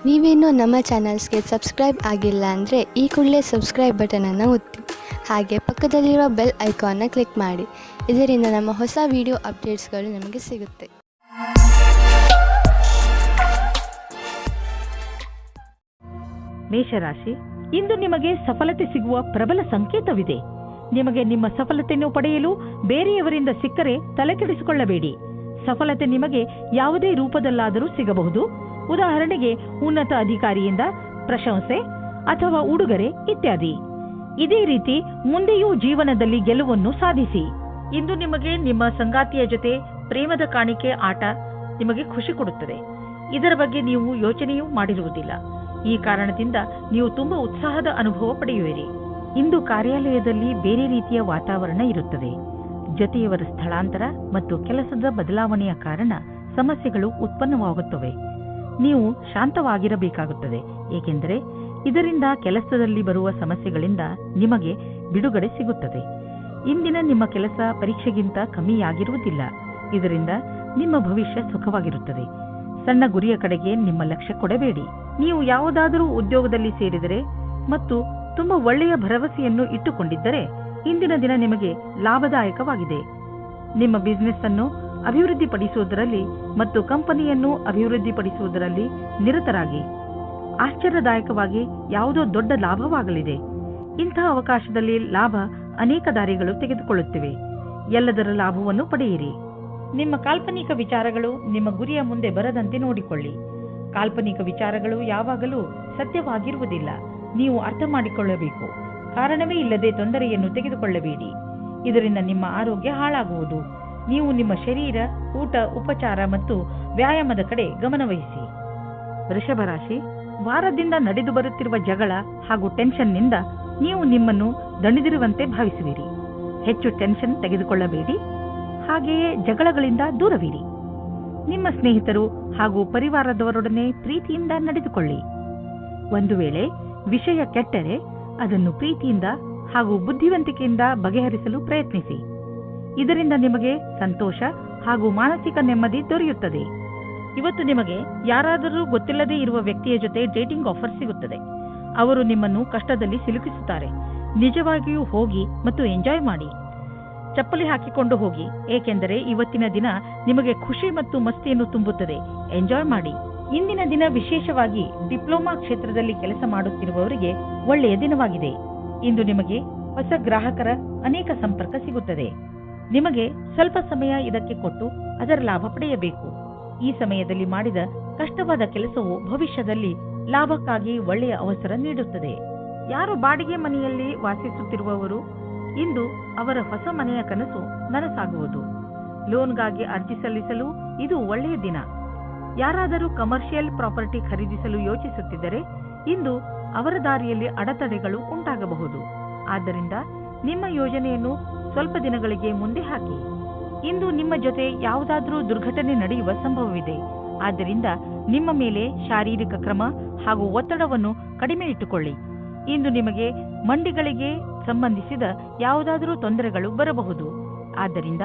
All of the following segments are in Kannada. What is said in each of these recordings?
ನೀವೇನೂ ನಮ್ಮ ಚಾನಲ್ಸ್ಗೆ ಸಬ್ಸ್ಕ್ರೈಬ್ ಆಗಿಲ್ಲ ಅಂದರೆ ಈ ಕೂಡಲೇ ಸಬ್ಸ್ಕ್ರೈಬ್ ಬಟನನ್ನು ಒತ್ತಿ, ಹಾಗೆ ಪಕ್ಕದಲ್ಲಿರುವ ಬೆಲ್ ಐಕಾನ್ನ ಕ್ಲಿಕ್ ಮಾಡಿ. ಇದರಿಂದ ನಮ್ಮ ಹೊಸ ವಿಡಿಯೋ ಅಪ್ಡೇಟ್ಸ್ಗಳು ನಿಮಗೆ ಸಿಗುತ್ತೆ. ಮೇಷರಾಶಿ, ಇಂದು ನಿಮಗೆ ಸಫಲತೆ ಸಿಗುವ ಪ್ರಬಲ ಸಂಕೇತವಿದೆ. ನಿಮಗೆ ನಿಮ್ಮ ಸಫಲತೆಯನ್ನು ಪಡೆಯಲು ಬೇರೆಯವರಿಂದ ಸಿಕ್ಕರೆ ತಲೆಕೆಡಿಸಿಕೊಳ್ಳಬೇಡಿ. ಸಫಲತೆ ನಿಮಗೆ ಯಾವುದೇ ರೂಪದಲ್ಲಾದರೂ ಸಿಗಬಹುದು. ಉದಾಹರಣೆಗೆ ಉನ್ನತ ಅಧಿಕಾರಿಯಿಂದ ಪ್ರಶಂಸೆ ಅಥವಾ ಉಡುಗೊರೆ ಇತ್ಯಾದಿ. ಇದೇ ರೀತಿ ಮುಂದೆಯೂ ಜೀವನದಲ್ಲಿ ಗೆಲುವನ್ನು ಸಾಧಿಸಿ. ಇಂದು ನಿಮಗೆ ನಿಮ್ಮ ಸಂಗಾತಿಯ ಜೊತೆ ಪ್ರೇಮದ ಕಾಣಿಕೆ ಆಟ ನಿಮಗೆ ಖುಷಿ ಕೊಡುತ್ತದೆ. ಇದರ ಬಗ್ಗೆ ನೀವು ಯೋಚನೆಯೂ ಮಾಡಿರುವುದಿಲ್ಲ. ಈ ಕಾರಣದಿಂದ ನೀವು ತುಂಬಾ ಉತ್ಸಾಹದ ಅನುಭವ ಪಡೆಯುವಿರಿ. ಇಂದು ಕಾರ್ಯಾಲಯದಲ್ಲಿ ಬೇರೆ ರೀತಿಯ ವಾತಾವರಣ ಇರುತ್ತದೆ. ಜೊತೆಯವರ ಸ್ಥಳಾಂತರ ಮತ್ತು ಕೆಲಸದ ಬದಲಾವಣೆಯ ಕಾರಣ ಸಮಸ್ಯೆಗಳು ಉತ್ಪನ್ನವಾಗುತ್ತವೆ. ನೀವು ಶಾಂತವಾಗಿರಬೇಕಾಗುತ್ತದೆ, ಏಕೆಂದರೆ ಇದರಿಂದ ಕೆಲಸದಲ್ಲಿ ಬರುವ ಸಮಸ್ಯೆಗಳಿಂದ ನಿಮಗೆ ಬಿಡುಗಡೆ ಸಿಗುತ್ತದೆ. ಇಂದಿನ ನಿಮ್ಮ ಕೆಲಸ ಪರೀಕ್ಷೆಗಿಂತ ಕಮ್ಮಿಯಾಗಿರುವುದಿಲ್ಲ. ಇದರಿಂದ ನಿಮ್ಮ ಭವಿಷ್ಯ ಸುಖವಾಗಿರುತ್ತದೆ. ಸಣ್ಣ ಗುರಿಯ ಕಡೆಗೆ ನಿಮ್ಮ ಲಕ್ಷ್ಯ ಕೊಡಬೇಡಿ. ನೀವು ಯಾವುದಾದರೂ ಉದ್ಯೋಗದಲ್ಲಿ ಸೇರಿದರೆ ಮತ್ತು ತುಂಬಾ ಒಳ್ಳೆಯ ಭರವಸೆಯನ್ನು ಇಟ್ಟುಕೊಂಡಿದ್ದರೆ ಇಂದಿನ ದಿನ ನಿಮಗೆ ಲಾಭದಾಯಕವಾಗಿದೆ. ನಿಮ್ಮ ಬಿಸಿನೆಸ್ ಅನ್ನು ಅಭಿವೃದ್ಧಿಪಡಿಸುವುದರಲ್ಲಿ ಮತ್ತು ಕಂಪನಿಯನ್ನು ಅಭಿವೃದ್ಧಿಪಡಿಸುವುದರಲ್ಲಿ ನಿರತರಾಗಿ. ಆಶ್ಚರ್ಯದಾಯಕವಾಗಿ ಯಾವುದೋ ದೊಡ್ಡ ಲಾಭವಾಗಲಿದೆ. ಇಂತಹ ಅವಕಾಶದಲ್ಲಿ ಲಾಭ ಅನೇಕ ದಾರಿಗಳು ತೆಗೆದುಕೊಳ್ಳುತ್ತಿವೆ. ಎಲ್ಲದರ ಲಾಭವನ್ನು ಪಡೆಯಿರಿ. ನಿಮ್ಮ ಕಾಲ್ಪನಿಕ ವಿಚಾರಗಳು ನಿಮ್ಮ ಗುರಿಯ ಮುಂದೆ ಬರದಂತೆ ನೋಡಿಕೊಳ್ಳಿ. ಕಾಲ್ಪನಿಕ ವಿಚಾರಗಳು ಯಾವಾಗಲೂ ಸತ್ಯವಾಗಿರುವುದಿಲ್ಲ. ನೀವು ಅರ್ಥ ಮಾಡಿಕೊಳ್ಳಬೇಕು. ಕಾರಣವೇ ಇಲ್ಲದೆ ತೊಂದರೆಯನ್ನು ತೆಗೆದುಕೊಳ್ಳಬೇಡಿ. ಇದರಿಂದ ನಿಮ್ಮ ಆರೋಗ್ಯ ಹಾಳಾಗುವುದು. ನೀವು ನಿಮ್ಮ ಶರೀರ, ಊಟ, ಉಪಚಾರ ಮತ್ತು ವ್ಯಾಯಾಮದ ಕಡೆ ಗಮನವಹಿಸಿ. ವೃಷಭ ರಾಶಿ, ವಾರದಿಂದ ನಡೆದು ಬರುತ್ತಿರುವ ಜಗಳ ಹಾಗೂ ಟೆನ್ಷನ್ನಿಂದ ನೀವು ನಿಮ್ಮನ್ನು ದಣಿದಿರುವಂತೆ ಭಾವಿಸುವಿರಿ. ಹೆಚ್ಚು ಟೆನ್ಷನ್ ತೆಗೆದುಕೊಳ್ಳಬೇಡಿ. ಹಾಗೆಯೇ ಜಗಳಗಳಿಂದ ದೂರವಿರಿ. ನಿಮ್ಮ ಸ್ನೇಹಿತರು ಹಾಗೂ ಪರಿವಾರದವರೊಡನೆ ಪ್ರೀತಿಯಿಂದ ನಡೆದುಕೊಳ್ಳಿ. ಒಂದು ವೇಳೆ ವಿಷಯ ಕೆಟ್ಟರೆ ಅದನ್ನು ಪ್ರೀತಿಯಿಂದ ಹಾಗೂ ಬುದ್ಧಿವಂತಿಕೆಯಿಂದ ಬಗೆಹರಿಸಲು ಪ್ರಯತ್ನಿಸಿ. ಇದರಿಂದ ನಿಮಗೆ ಸಂತೋಷ ಹಾಗೂ ಮಾನಸಿಕ ನೆಮ್ಮದಿ ದೊರೆಯುತ್ತದೆ. ಇವತ್ತು ನಿಮಗೆ ಯಾರಾದರೂ ಗೊತ್ತಿಲ್ಲದೇ ಇರುವ ವ್ಯಕ್ತಿಯ ಜೊತೆ ಡೇಟಿಂಗ್ ಆಫರ್ ಸಿಗುತ್ತದೆ. ಅವರು ನಿಮ್ಮನ್ನು ಕಷ್ಟದಲ್ಲಿ ಸಿಲುಕಿಸುತ್ತಾರೆ. ನಿಜವಾಗಿಯೂ ಹೋಗಿ ಮತ್ತು ಎಂಜಾಯ್ ಮಾಡಿ. ಚಪ್ಪಲಿ ಹಾಕಿಕೊಂಡು ಹೋಗಿ, ಏಕೆಂದರೆ ಇವತ್ತಿನ ದಿನ ನಿಮಗೆ ಖುಷಿ ಮತ್ತು ಮಸ್ತಿಯನ್ನು ತುಂಬುತ್ತದೆ. ಎಂಜಾಯ್ ಮಾಡಿ. ಇಂದಿನ ದಿನ ವಿಶೇಷವಾಗಿ ಡಿಪ್ಲೊಮಾ ಕ್ಷೇತ್ರದಲ್ಲಿ ಕೆಲಸ ಮಾಡುತ್ತಿರುವವರಿಗೆ ಒಳ್ಳೆಯ ದಿನವಾಗಿದೆ. ಇಂದು ನಿಮಗೆ ಹೊಸ ಗ್ರಾಹಕರ ಅನೇಕ ಸಂಪರ್ಕ ಸಿಗುತ್ತದೆ. ನಿಮಗೆ ಸ್ವಲ್ಪ ಸಮಯ ಇದಕ್ಕೆ ಕೊಟ್ಟು ಅದರ ಲಾಭ ಪಡೆಯಬೇಕು. ಈ ಸಮಯದಲ್ಲಿ ಮಾಡಿದ ಕಷ್ಟವಾದ ಕೆಲಸವು ಭವಿಷ್ಯದಲ್ಲಿ ಲಾಭಕ್ಕಾಗಿ ಒಳ್ಳೆಯ ಅವಸರ ನೀಡುತ್ತದೆ. ಯಾರು ಬಾಡಿಗೆ ಮನೆಯಲ್ಲಿ ವಾಸಿಸುತ್ತಿರುವವರು ಇಂದು ಅವರ ಹೊಸ ಮನೆಯ ಕನಸು ನನಸಾಗುವುದು. ಲೋನ್ಗಾಗಿ ಅರ್ಜಿ ಸಲ್ಲಿಸಲು ಇದು ಒಳ್ಳೆಯ ದಿನ. ಯಾರಾದರೂ ಕಮರ್ಷಿಯಲ್ ಪ್ರಾಪರ್ಟಿ ಖರೀದಿಸಲು ಯೋಚಿಸುತ್ತಿದ್ದರೆ ಇಂದು ಅವರ ದಾರಿಯಲ್ಲಿ ಅಡೆತಡೆಗಳು ಉಂಟಾಗಬಹುದು. ಆದ್ದರಿಂದ ನಿಮ್ಮ ಯೋಜನೆಯನ್ನು ಸ್ವಲ್ಪ ದಿನಗಳಿಗೆ ಮುಂದೆ ಹಾಕಿ. ಇಂದು ನಿಮ್ಮ ಜೊತೆ ಯಾವುದಾದರೂ ದುರ್ಘಟನೆ ನಡೆಯುವ ಸಂಭವವಿದೆ. ಆದ್ದರಿಂದ ನಿಮ್ಮ ಮೇಲೆ ಶಾರೀರಿಕ ಕ್ರಮ ಹಾಗೂ ಒತ್ತಡವನ್ನು ಕಡಿಮೆ ಇಟ್ಟುಕೊಳ್ಳಿ. ಇಂದು ನಿಮಗೆ ಮಂಡಿಗಳಿಗೆ ಸಂಬಂಧಿಸಿದ ಯಾವುದಾದರೂ ತೊಂದರೆಗಳು ಬರಬಹುದು. ಆದ್ದರಿಂದ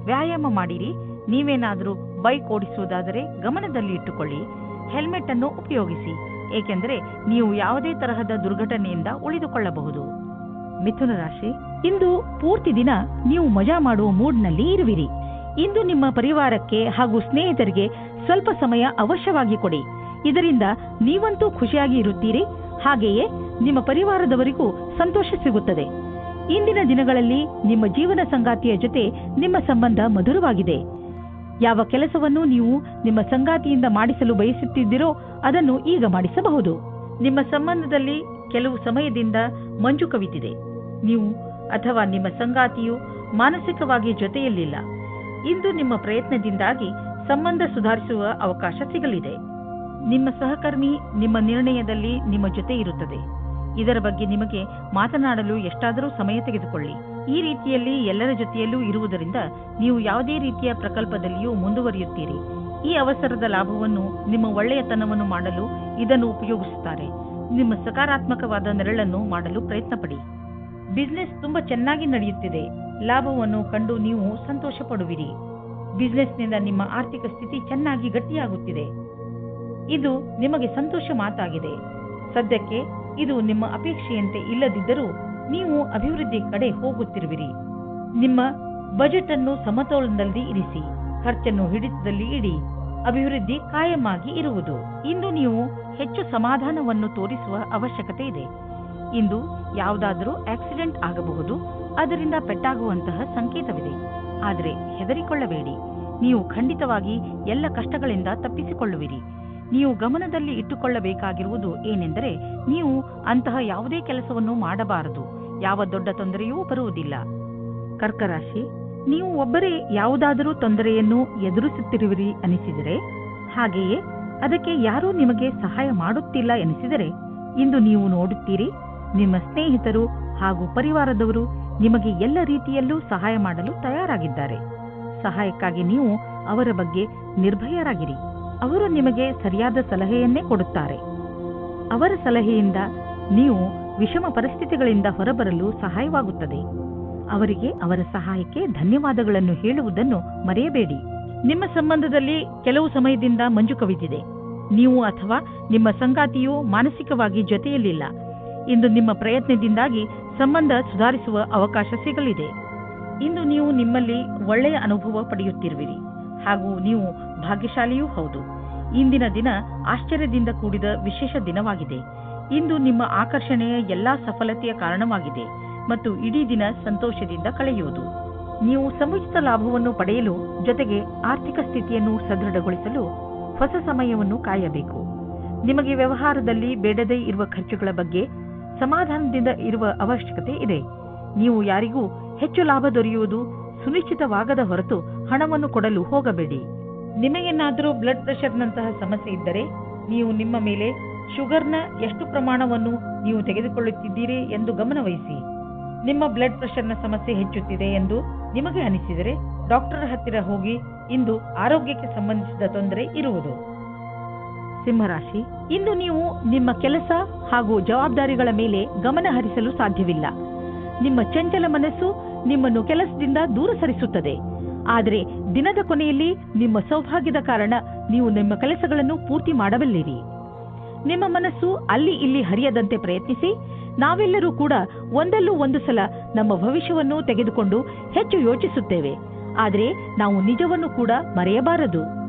ವ್ಯಾಯಾಮ ಮಾಡಿರಿ. ನೀವೇನಾದರೂ ಬೈಕ್ ಓಡಿಸುವುದಾದರೆ ಗಮನದಲ್ಲಿ ಇಟ್ಟುಕೊಳ್ಳಿ. ಹೆಲ್ಮೆಟ್ ಅನ್ನು ಉಪಯೋಗಿಸಿ, ಏಕೆಂದರೆ ನೀವು ಯಾವುದೇ ತರಹದ ದುರ್ಘಟನೆಯಿಂದ ಉಳಿದುಕೊಳ್ಳಬಹುದು. ಮಿಥುನ ರಾಶಿ, ಇಂದು ಪೂರ್ತಿ ದಿನ ನೀವು ಮಜಾ ಮಾಡುವ ಮೂಡ್ನಲ್ಲಿ ಇರುವಿರಿ. ಇಂದು ನಿಮ್ಮ ಪರಿವಾರಕ್ಕೆ ಹಾಗೂ ಸ್ನೇಹಿತರಿಗೆ ಸ್ವಲ್ಪ ಸಮಯ ಅವಶ್ಯವಾಗಿ ಕೊಡಿ. ಇದರಿಂದ ನೀವಂತೂ ಖುಷಿಯಾಗಿ ಇರುತ್ತೀರಿ. ಹಾಗೆಯೇ ನಿಮ್ಮ ಪರಿವಾರದವರಿಗೂ ಸಂತೋಷ ಸಿಗುತ್ತದೆ. ಇಂದಿನ ದಿನಗಳಲ್ಲಿ ನಿಮ್ಮ ಜೀವನ ಸಂಗಾತಿಯ ಜೊತೆ ನಿಮ್ಮ ಸಂಬಂಧ ಮಧುರವಾಗಿದೆ. ಯಾವ ಕೆಲಸವನ್ನು ನೀವು ನಿಮ್ಮ ಸಂಗಾತಿಯಿಂದ ಮಾಡಿಸಲು ಬಯಸುತ್ತಿದ್ದೀರೋ ಅದನ್ನು ಈಗ ಮಾಡಿಸಬಹುದು. ನಿಮ್ಮ ಸಂಬಂಧದಲ್ಲಿ ಕೆಲವು ಸಮಯದಿಂದ ಮಂಜು ಕವಿತಿದೆ. ನೀವು ಅಥವಾ ನಿಮ್ಮ ಸಂಗಾತಿಯು ಮಾನಸಿಕವಾಗಿ ಜೊತೆಯಲ್ಲಿಲ್ಲ. ಇಂದು ನಿಮ್ಮ ಪ್ರಯತ್ನದಿಂದಾಗಿ ಸಂಬಂಧ ಸುಧಾರಿಸುವ ಅವಕಾಶ ಸಿಗಲಿದೆ. ನಿಮ್ಮ ಸಹಕರ್ಮಿ ನಿಮ್ಮ ನಿರ್ಣಯದಲ್ಲಿ ನಿಮ್ಮ ಜೊತೆ ಇರುತ್ತದೆ. ಇದರ ಬಗ್ಗೆ ನಿಮಗೆ ಮಾತನಾಡಲು ಎಷ್ಟಾದರೂ ಸಮಯ ತೆಗೆದುಕೊಳ್ಳಿ. ಈ ರೀತಿಯಲ್ಲಿ ಎಲ್ಲರ ಜೊತೆಯಲ್ಲೂ ಇರುವುದರಿಂದ ನೀವು ಯಾವುದೇ ರೀತಿಯ ಪ್ರಕಲ್ಪದಲ್ಲಿಯೂ ಮುಂದುವರಿಯುತ್ತೀರಿ. ಈ ಅವಸರದ ಲಾಭವನ್ನು ನಿಮ್ಮ ಒಳ್ಳೆಯತನವನ್ನು ಮಾಡಲು ಇದನ್ನು ಉಪಯೋಗಿಸುತ್ತಾರೆ. ನಿಮ್ಮ ಸಕಾರಾತ್ಮಕವಾದ ನೆರಳನ್ನು ಮಾಡಲು ಪ್ರಯತ್ನ ಪಡಿ. ಬಿಸಿನೆಸ್ ತುಂಬಾ ಚೆನ್ನಾಗಿ ನಡೆಯುತ್ತಿದೆ. ಲಾಭವನ್ನು ಕಂಡು ನೀವು ಸಂತೋಷ ಪಡುವಿರಿ. ಬಿಸಿನೆಸ್ನಿಂದ ನಿಮ್ಮ ಆರ್ಥಿಕ ಸ್ಥಿತಿ ಚೆನ್ನಾಗಿ ಗಟ್ಟಿಯಾಗುತ್ತಿದೆ. ಇದು ನಿಮಗೆ ಸಂತೋಷ ಮಾತಾಗಿದೆ. ಸದ್ಯಕ್ಕೆ ಇದು ನಿಮ್ಮ ಅಪೇಕ್ಷೆಯಂತೆ ಇಲ್ಲದಿದ್ದರೂ ನೀವು ಅಭಿವೃದ್ಧಿ ಕಡೆ ಹೋಗುತ್ತಿರುವಿರಿ. ನಿಮ್ಮ ಬಜೆಟ್ ಅನ್ನು ಸಮತೋಲನದಲ್ಲಿ ಇರಿಸಿ, ಖರ್ಚನ್ನು ಹಿಡಿತದಲ್ಲಿ ಇಡಿ. ಅಭಿವೃದ್ಧಿ ಕಾಯಮಾಗಿ ಇರುವುದು. ಇಂದು ನೀವು ಹೆಚ್ಚು ಸಮಾಧಾನವನ್ನು ತೋರಿಸುವ ಅವಶ್ಯಕತೆ ಇದೆ. ಇಂದು ಯಾವುದಾದರೂ ಆಕ್ಸಿಡೆಂಟ್ ಆಗಬಹುದು, ಅದರಿಂದ ಪೆಟ್ಟಾಗುವಂತಹ ಸಂಕೇತವಿದೆ. ಆದರೆ ಹೆದರಿಕೊಳ್ಳಬೇಡಿ, ನೀವು ಖಂಡಿತವಾಗಿ ಎಲ್ಲ ಕಷ್ಟಗಳಿಂದ ತಪ್ಪಿಸಿಕೊಳ್ಳುವಿರಿ. ನೀವು ಗಮನದಲ್ಲಿ ಇಟ್ಟುಕೊಳ್ಳಬೇಕಾಗಿರುವುದು ಏನೆಂದರೆ, ನೀವು ಅಂತಹ ಯಾವುದೇ ಕೆಲಸವನ್ನು ಮಾಡಬಾರದು. ಯಾವ ದೊಡ್ಡ ತೊಂದರೆಯೂ ಬರುವುದಿಲ್ಲ. ಕರ್ಕರಾಶಿ, ನೀವು ಒಬ್ಬರೇ ಯಾವುದಾದರೂ ತೊಂದರೆಯನ್ನು ಎದುರಿಸುತ್ತಿರುವಿರಿ ಅನಿಸಿದರೆ, ಹಾಗೆಯೇ ಅದಕ್ಕೆ ಯಾರೂ ನಿಮಗೆ ಸಹಾಯ ಮಾಡುತ್ತಿಲ್ಲ ಎನಿಸಿದರೆ, ಇಂದು ನೀವು ನೋಡುತ್ತೀರಿ, ನಿಮ್ಮ ಸ್ನೇಹಿತರು ಹಾಗೂ ಪರಿವಾರದವರು ನಿಮಗೆ ಎಲ್ಲ ರೀತಿಯಲ್ಲೂ ಸಹಾಯ ಮಾಡಲು ತಯಾರಾಗಿದ್ದಾರೆ. ಸಹಾಯಕ್ಕಾಗಿ ನೀವು ಅವರ ಬಗ್ಗೆ ನಿರ್ಭಯರಾಗಿರಿ. ಅವರು ನಿಮಗೆ ಸರಿಯಾದ ಸಲಹೆಯನ್ನೇ ಕೊಡುತ್ತಾರೆ. ಅವರ ಸಲಹೆಯಿಂದ ನೀವು ವಿಷಮ ಪರಿಸ್ಥಿತಿಗಳಿಂದ ಹೊರಬರಲು ಸಹಾಯವಾಗುತ್ತದೆ. ಅವರಿಗೆ ಅವರ ಸಹಾಯಕ್ಕೆ ಧನ್ಯವಾದಗಳನ್ನು ಹೇಳುವುದನ್ನು ಮರೆಯಬೇಡಿ. ನಿಮ್ಮ ಸಂಬಂಧದಲ್ಲಿ ಕೆಲವು ಸಮಯದಿಂದ ಮಂಜು ಕವಿದಿದೆ. ನೀವು ಅಥವಾ ನಿಮ್ಮ ಸಂಗಾತಿಯು ಮಾನಸಿಕವಾಗಿ ಜೊತೆಯಲ್ಲಿಲ್ಲ. ಇಂದು ನಿಮ್ಮ ಪ್ರಯತ್ನದಿಂದಾಗಿ ಸಂಬಂಧ ಸುಧಾರಿಸುವ ಅವಕಾಶ ಸಿಗಲಿದೆ. ಇಂದು ನೀವು ನಿಮ್ಮಲ್ಲಿ ಒಳ್ಳೆಯ ಅನುಭವ ಪಡೆಯುತ್ತಿರುವಿರಿ ಹಾಗೂ ನೀವು ಭಾಗ್ಯಶಾಲಿಯೂ ಹೌದು. ಇಂದಿನ ದಿನ ಆಶ್ಚರ್ಯದಿಂದ ಕೂಡಿದ ವಿಶೇಷ ದಿನವಾಗಿದೆ. ಇಂದು ನಿಮ್ಮ ಆಕರ್ಷಣೆಯ ಎಲ್ಲಾ ಸಫಲತೆಯ ಕಾರಣವಾಗಿದೆ ಮತ್ತು ಇಡೀ ದಿನ ಸಂತೋಷದಿಂದ ಕಳೆಯುವುದು. ನೀವು ಸಮುಚಿತ ಲಾಭವನ್ನು ಪಡೆಯಲು ಜೊತೆಗೆ ಆರ್ಥಿಕ ಸ್ಥಿತಿಯನ್ನು ಸದೃಢಗೊಳಿಸಲು ಹೊಸ ಸಮಯವನ್ನು ಕಾಯಬೇಕು. ನಿಮಗೆ ವ್ಯವಹಾರದಲ್ಲಿ ಬೇಡದೇ ಇರುವ ಖರ್ಚುಗಳ ಬಗ್ಗೆ ಸಮಾಧಾನದಿಂದ ಇರುವ ಅವಶ್ಯಕತೆ ಇದೆ. ನೀವು ಯಾರಿಗೂ ಹೆಚ್ಚು ಲಾಭ ದೊರೆಯುವುದು ಸುನಿಶ್ಚಿತವಾಗದ ಹೊರತು ಹಣವನ್ನು ಕೊಡಲು ಹೋಗಬೇಡಿ. ನಿಮಗೇನಾದರೂ ಬ್ಲಡ್ ಪ್ರೆಷರ್ನಂತಹ ಸಮಸ್ಯೆ ಇದ್ದರೆ, ನೀವು ನಿಮ್ಮ ಮೇಲೆ ಶುಗರ್ನ ಎಷ್ಟು ಪ್ರಮಾಣವನ್ನು ನೀವು ತೆಗೆದುಕೊಳ್ಳುತ್ತಿದ್ದೀರಿ ಎಂದು ಗಮನವಹಿಸಿ. ನಿಮ್ಮ ಬ್ಲಡ್ ಪ್ರೆಷರ್ನ ಸಮಸ್ಯೆ ಹೆಚ್ಚುತ್ತಿದೆ ಎಂದು ನಿಮಗೆ ಅನಿಸಿದರೆ ಡಾಕ್ಟರ್ ಹತ್ತಿರ ಹೋಗಿ. ಇಂದು ಆರೋಗ್ಯಕ್ಕೆ ಸಂಬಂಧಿಸಿದ ತೊಂದರೆ ಇರುವುದು. ಸಿಂಹರಾಶಿ, ಇಂದು ನೀವು ನಿಮ್ಮ ಕೆಲಸ ಹಾಗೂ ಜವಾಬ್ದಾರಿಗಳ ಮೇಲೆ ಗಮನ ಹರಿಸಲು ಸಾಧ್ಯವಿಲ್ಲ. ನಿಮ್ಮ ಚಂಚಲ ಮನಸ್ಸು ನಿಮ್ಮನ್ನು ಕೆಲಸದಿಂದ ದೂರ ಸರಿಸುತ್ತದೆ. ಆದರೆ ದಿನದ ಕೊನೆಯಲ್ಲಿ ನಿಮ್ಮ ಸೌಭಾಗ್ಯದ ಕಾರಣ ನೀವು ನಿಮ್ಮ ಕೆಲಸಗಳನ್ನು ಪೂರ್ತಿ ಮಾಡಬಲ್ಲಿರಿ. ನಿಮ್ಮ ಮನಸ್ಸು ಅಲ್ಲಿ ಇಲ್ಲಿ ಹರಿಯದಂತೆ ಪ್ರಯತ್ನಿಸಿ. ನಾವೆಲ್ಲರೂ ಕೂಡ ಒಂದಲ್ಲೂ ಒಂದು ಸಲ ನಮ್ಮ ಭವಿಷ್ಯವನ್ನು ತೆಗೆದುಕೊಂಡು ಹೆಚ್ಚು ಯೋಚಿಸುತ್ತೇವೆ. ಆದರೆ ನಾವು ನಿಜವನ್ನು ಕೂಡ ಮರೆಯಬಾರದು.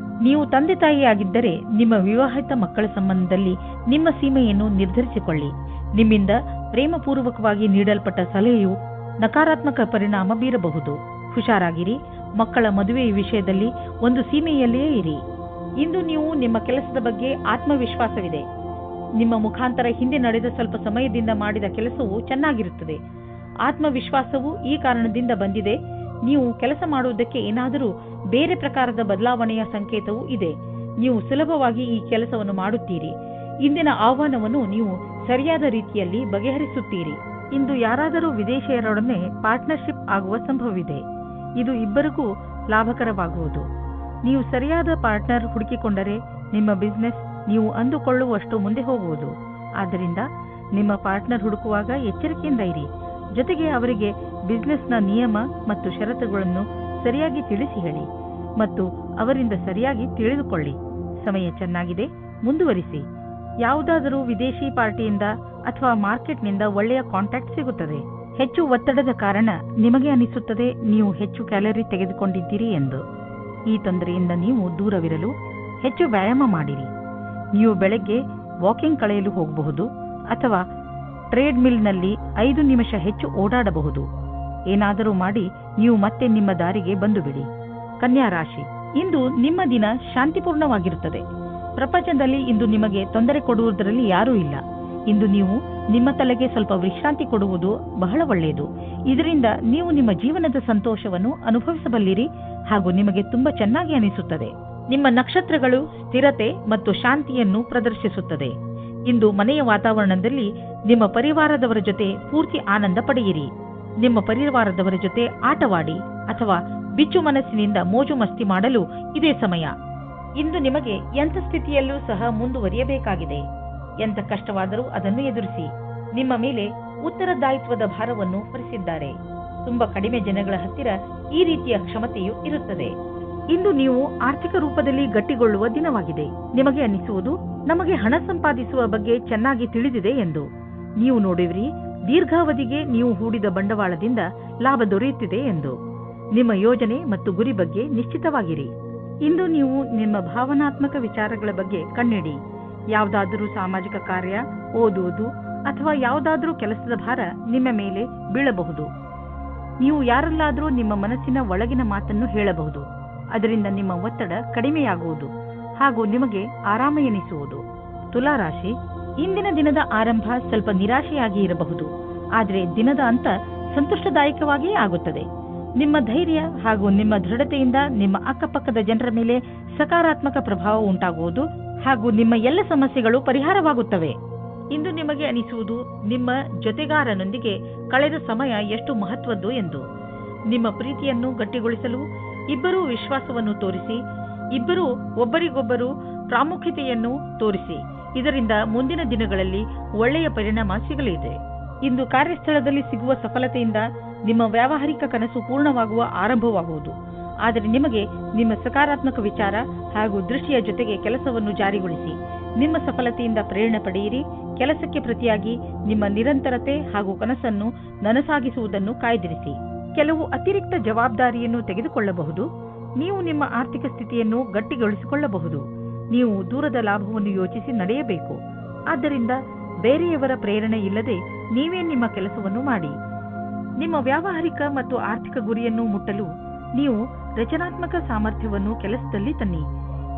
ನೀವು ತಂದೆ ತಾಯಿಯಾಗಿದ್ದರೆ ನಿಮ್ಮ ವಿವಾಹಿತ ಮಕ್ಕಳ ಸಂಬಂಧದಲ್ಲಿ ನಿಮ್ಮ ಸೀಮೆಯನ್ನು ನಿರ್ಧರಿಸಿಕೊಳ್ಳಿ. ನಿಮ್ಮಿಂದ ಪ್ರೇಮಪೂರ್ವಕವಾಗಿ ನೀಡಲ್ಪಟ್ಟ ಸಲಹೆಯು ನಕಾರಾತ್ಮಕ ಪರಿಣಾಮ ಬೀರಬಹುದು. ಹುಷಾರಾಗಿರಿ. ಮಕ್ಕಳ ಮದುವೆಯ ವಿಷಯದಲ್ಲಿ ಒಂದು ಸೀಮೆಯಲ್ಲಿಯೇ ಇರಿ. ಇಂದು ನೀವು ನಿಮ್ಮ ಕೆಲಸದ ಬಗ್ಗೆ ಆತ್ಮವಿಶ್ವಾಸವಿದೆ. ನಿಮ್ಮ ಮುಖಾಂತರ ಹಿಂದೆ ನಡೆದ ಸ್ವಲ್ಪ ಸಮಯದಿಂದ ಮಾಡಿದ ಕೆಲಸವು ಚೆನ್ನಾಗಿರುತ್ತದೆ. ಆತ್ಮವಿಶ್ವಾಸವು ಈ ಕಾರಣದಿಂದ ಬಂದಿದೆ. ನೀವು ಕೆಲಸ ಮಾಡುವುದಕ್ಕೆ ಏನಾದರೂ ಬೇರೆ ಪ್ರಕಾರದ ಬದಲಾವಣೆಯ ಸಂಕೇತವೂ ಇದೆ. ನೀವು ಸುಲಭವಾಗಿ ಈ ಕೆಲಸವನ್ನು ಮಾಡುತ್ತೀರಿ. ಇಂದಿನ ಆಹ್ವಾನವನ್ನು ನೀವು ಸರಿಯಾದ ರೀತಿಯಲ್ಲಿ ಬಗೆಹರಿಸುತ್ತೀರಿ. ಇಂದು ಯಾರಾದರೂ ವಿದೇಶಿಯರೊಡನೆ ಪಾರ್ಟ್ನರ್ಶಿಪ್ ಆಗುವ ಸಂಭವವಿದೆ. ಇದು ಇಬ್ಬರಿಗೂ ಲಾಭಕರವಾಗುವುದು. ನೀವು ಸರಿಯಾದ ಪಾರ್ಟ್ನರ್ ಹುಡುಕಿಕೊಂಡರೆ ನಿಮ್ಮ ಬಿಸಿನೆಸ್ ನೀವು ಅಂದುಕೊಳ್ಳುವಷ್ಟು ಮುಂದೆ ಹೋಗುವುದು. ಆದ್ದರಿಂದ ನಿಮ್ಮ ಪಾರ್ಟ್ನರ್ ಹುಡುಕುವಾಗ ಎಚ್ಚರಿಕೆಯಿಂದ ಇರಿ. ಜೊತೆಗೆ ಅವರಿಗೆ ಬಿಸಿನೆಸ್ನ ನಿಯಮ ಮತ್ತು ಷರತ್ತುಗಳನ್ನು ಸರಿಯಾಗಿ ತಿಳಿಸಿ ಹೇಳಿ ಮತ್ತು ಅವರಿಂದ ಸರಿಯಾಗಿ ತಿಳಿದುಕೊಳ್ಳಿ. ಸಮಯ ಚೆನ್ನಾಗಿದೆ, ಮುಂದುವರಿಸಿ. ಯಾವುದಾದರೂ ವಿದೇಶಿ ಪಾರ್ಟಿಯಿಂದ ಅಥವಾ ಮಾರ್ಕೆಟ್ನಿಂದ ಒಳ್ಳೆಯ ಕಾಂಟ್ಯಾಕ್ಟ್ ಸಿಗುತ್ತದೆ. ಹೆಚ್ಚು ಒತ್ತಡದ ಕಾರಣ ನಿಮಗೆ ಅನಿಸುತ್ತದೆ ನೀವು ಹೆಚ್ಚು ಕ್ಯಾಲರಿ ತೆಗೆದುಕೊಂಡಿದ್ದೀರಿ ಎಂದು. ಈ ತೊಂದರೆಯಿಂದ ನೀವು ದೂರವಿರಲು ಹೆಚ್ಚು ವ್ಯಾಯಾಮ ಮಾಡಿರಿ. ನೀವು ಬೆಳಗ್ಗೆ ವಾಕಿಂಗ್ ಕಳೆಯಲು ಹೋಗಬಹುದು ಅಥವಾ ಟ್ರೇಡ್ ಮಿಲ್ನಲ್ಲಿ 5 ನಿಮಿಷ ಹೆಚ್ಚು ಓಡಾಡಬಹುದು. ಏನಾದರೂ ಮಾಡಿ ನೀವು ಮತ್ತೆ ನಿಮ್ಮ ದಾರಿಗೆ ಬಂದು ಬಿಡಿ. ಕನ್ಯಾ ರಾಶಿ, ಇಂದು ನಿಮ್ಮ ದಿನ ಶಾಂತಿಪೂರ್ಣವಾಗಿರುತ್ತದೆ. ಪ್ರಪಂಚದಲ್ಲಿ ಇಂದು ನಿಮಗೆ ತೊಂದರೆ ಕೊಡುವುದರಲ್ಲಿ ಯಾರೂ ಇಲ್ಲ. ಇಂದು ನೀವು ನಿಮ್ಮ ತಲೆಗೆ ಸ್ವಲ್ಪ ವಿಶ್ರಾಂತಿ ಕೊಡುವುದು ಬಹಳ ಒಳ್ಳೆಯದು. ಇದರಿಂದ ನೀವು ನಿಮ್ಮ ಜೀವನದ ಸಂತೋಷವನ್ನು ಅನುಭವಿಸಬಲ್ಲಿರಿ ಹಾಗೂ ನಿಮಗೆ ತುಂಬಾ ಚೆನ್ನಾಗಿ ಅನಿಸುತ್ತದೆ. ನಿಮ್ಮ ನಕ್ಷತ್ರಗಳು ಸ್ಥಿರತೆ ಮತ್ತು ಶಾಂತಿಯನ್ನು ಪ್ರದರ್ಶಿಸುತ್ತದೆ. ಇಂದು ಮನೆಯ ವಾತಾವರಣದಲ್ಲಿ ನಿಮ್ಮ ಪರಿವಾರದವರ ಜೊತೆ ಪೂರ್ತಿ ಆನಂದ ಪಡೆಯಿರಿ. ನಿಮ್ಮ ಪರಿವಾರದವರ ಜೊತೆ ಆಟವಾಡಿ ಅಥವಾ ಬಿಚ್ಚು ಮನಸ್ಸಿನಿಂದ ಮೋಜು ಮಸ್ತಿ ಮಾಡಲು ಇದೇ ಸಮಯ. ಇಂದು ನಿಮಗೆ ಎಂಥ ಸ್ಥಿತಿಯಲ್ಲೂ ಸಹ ಮುಂದುವರಿಯಬೇಕಾಗಿದೆ. ಎಂಥ ಕಷ್ಟವಾದರೂ ಅದನ್ನು ಎದುರಿಸಿ. ನಿಮ್ಮ ಮೇಲೆ ಉತ್ತರದಾಯಿತ್ವದ ಭಾರವನ್ನು ಹೊರಿಸಿದ್ದಾರೆ. ತುಂಬಾ ಕಡಿಮೆ ಜನಗಳ ಹತ್ತಿರ ಈ ರೀತಿಯ ಕ್ಷಮತೆಯು ಇರುತ್ತದೆ. ಇಂದು ನೀವು ಆರ್ಥಿಕ ರೂಪದಲ್ಲಿ ಗಟ್ಟಿಗೊಳ್ಳುವ ದಿನವಾಗಿದೆ. ನಿಮಗೆ ಅನ್ನಿಸುವುದು, ನಮಗೆ ಹಣ ಸಂಪಾದಿಸುವ ಬಗ್ಗೆ ಚೆನ್ನಾಗಿ ತಿಳಿದಿದೆ ಎಂದು. ನೀವು ನೋಡುವಿರಿ, ದೀರ್ಘಾವಧಿಗೆ ನೀವು ಹೂಡಿದ ಬಂಡವಾಳದಿಂದ ಲಾಭ ದೊರೆಯುತ್ತಿದೆ ಎಂದು. ನಿಮ್ಮ ಯೋಜನೆ ಮತ್ತು ಗುರಿ ಬಗ್ಗೆ ನಿಶ್ಚಿತವಾಗಿರಿ. ಇಂದು ನೀವು ನಿಮ್ಮ ಭಾವನಾತ್ಮಕ ವಿಚಾರಗಳ ಬಗ್ಗೆ ಕಣ್ಣಿಡಿ. ಯಾವುದಾದರೂ ಸಾಮಾಜಿಕ ಕಾರ್ಯ, ಓದುವುದು ಅಥವಾ ಯಾವುದಾದರೂ ಕೆಲಸದ ಭಾರ ನಿಮ್ಮ ಮೇಲೆ ಬೀಳಬಹುದು. ನೀವು ಯಾರಲ್ಲಾದರೂ ನಿಮ್ಮ ಮನಸ್ಸಿನ ಒಳಗಿನ ಮಾತನ್ನು ಹೇಳಬಹುದು. ಅದರಿಂದ ನಿಮ್ಮ ಒತ್ತಡ ಕಡಿಮೆಯಾಗುವುದು ಹಾಗೂ ನಿಮಗೆ ಆರಾಮ ಎನಿಸುವುದು. ತುಲಾ ರಾಶಿ, ಇಂದಿನ ದಿನದ ಆರಂಭ ಸ್ವಲ್ಪ ನಿರಾಶೆಯಾಗಿ ಇರಬಹುದು, ಆದರೆ ದಿನದ ಅಂತ ಸಂತುಷ್ಟದಾಯಕವಾಗಿಯೇ ಆಗುತ್ತದೆ. ನಿಮ್ಮ ಧೈರ್ಯ ಹಾಗೂ ನಿಮ್ಮ ದೃಢತೆಯಿಂದ ನಿಮ್ಮ ಅಕ್ಕಪಕ್ಕದ ಜನರ ಮೇಲೆ ಸಕಾರಾತ್ಮಕ ಪ್ರಭಾವ ಉಂಟಾಗುವುದು ಹಾಗೂ ನಿಮ್ಮ ಎಲ್ಲ ಸಮಸ್ಯೆಗಳು ಪರಿಹಾರವಾಗುತ್ತವೆ. ಇಂದು ನಿಮಗೆ ಅನಿಸುವುದು, ನಿಮ್ಮ ಜೊತೆಗಾರನೊಂದಿಗೆ ಕಳೆದ ಸಮಯ ಎಷ್ಟು ಮಹತ್ವದ್ದು ಎಂದು. ನಿಮ್ಮ ಪ್ರೀತಿಯನ್ನು ಗಟ್ಟಿಗೊಳಿಸಲು ಇಬ್ಬರೂ ವಿಶ್ವಾಸವನ್ನು ತೋರಿಸಿ, ಇಬ್ಬರೂ ಒಬ್ಬರಿಗೊಬ್ಬರು ಪ್ರಾಮುಖ್ಯತೆಯನ್ನು ತೋರಿಸಿ. ಇದರಿಂದ ಮುಂದಿನ ದಿನಗಳಲ್ಲಿ ಒಳ್ಳೆಯ ಪರಿಣಾಮ ಸಿಗಲಿದೆ. ಇಂದು ಕಾರ್ಯಸ್ಥಳದಲ್ಲಿ ಸಿಗುವ ಸಫಲತೆಯಿಂದ ನಿಮ್ಮ ವ್ಯಾವಹಾರಿಕ ಕನಸು ಪೂರ್ಣವಾಗುವ ಆರಂಭವಾಗುವುದು. ಆದರೆ ನಿಮಗೆ ನಿಮ್ಮ ಸಕಾರಾತ್ಮಕ ವಿಚಾರ ಹಾಗೂ ದೃಷ್ಟಿಯ ಜೊತೆಗೆ ಕೆಲಸವನ್ನು ಜಾರಿಗೊಳಿಸಿ. ನಿಮ್ಮ ಸಫಲತೆಯಿಂದ ಪ್ರೇರಣೆ ಪಡೆಯಿರಿ. ಕೆಲಸಕ್ಕೆ ಪ್ರತಿಯಾಗಿ ನಿಮ್ಮ ನಿರಂತರತೆ ಹಾಗೂ ಕನಸನ್ನು ನನಸಾಗಿಸುವುದನ್ನು ಕಾಯ್ದಿರಿಸಿ. ಕೆಲವು ಅತಿರಿಕ್ತ ಜವಾಬ್ದಾರಿಯನ್ನು ತೆಗೆದುಕೊಳ್ಳಬಹುದು. ನೀವು ನಿಮ್ಮ ಆರ್ಥಿಕ ಸ್ಥಿತಿಯನ್ನು ಗಟ್ಟಿಗೊಳಿಸಿಕೊಳ್ಳಬಹುದು. ನೀವು ದೂರದ ಲಾಭವನ್ನು ಯೋಚಿಸಿ ನಡೆಯಬೇಕು. ಆದ್ದರಿಂದ ಬೇರೆಯವರ ಪ್ರೇರಣೆ ಇಲ್ಲದೆ ನೀವೇ ನಿಮ್ಮ ಕೆಲಸವನ್ನು ಮಾಡಿ. ನಿಮ್ಮ ವ್ಯಾವಹಾರಿಕ ಮತ್ತು ಆರ್ಥಿಕ ಗುರಿಯನ್ನು ಮುಟ್ಟಲು ನೀವು ರಚನಾತ್ಮಕ ಸಾಮರ್ಥ್ಯವನ್ನು ಕೆಲಸದಲ್ಲಿ ತನ್ನಿ.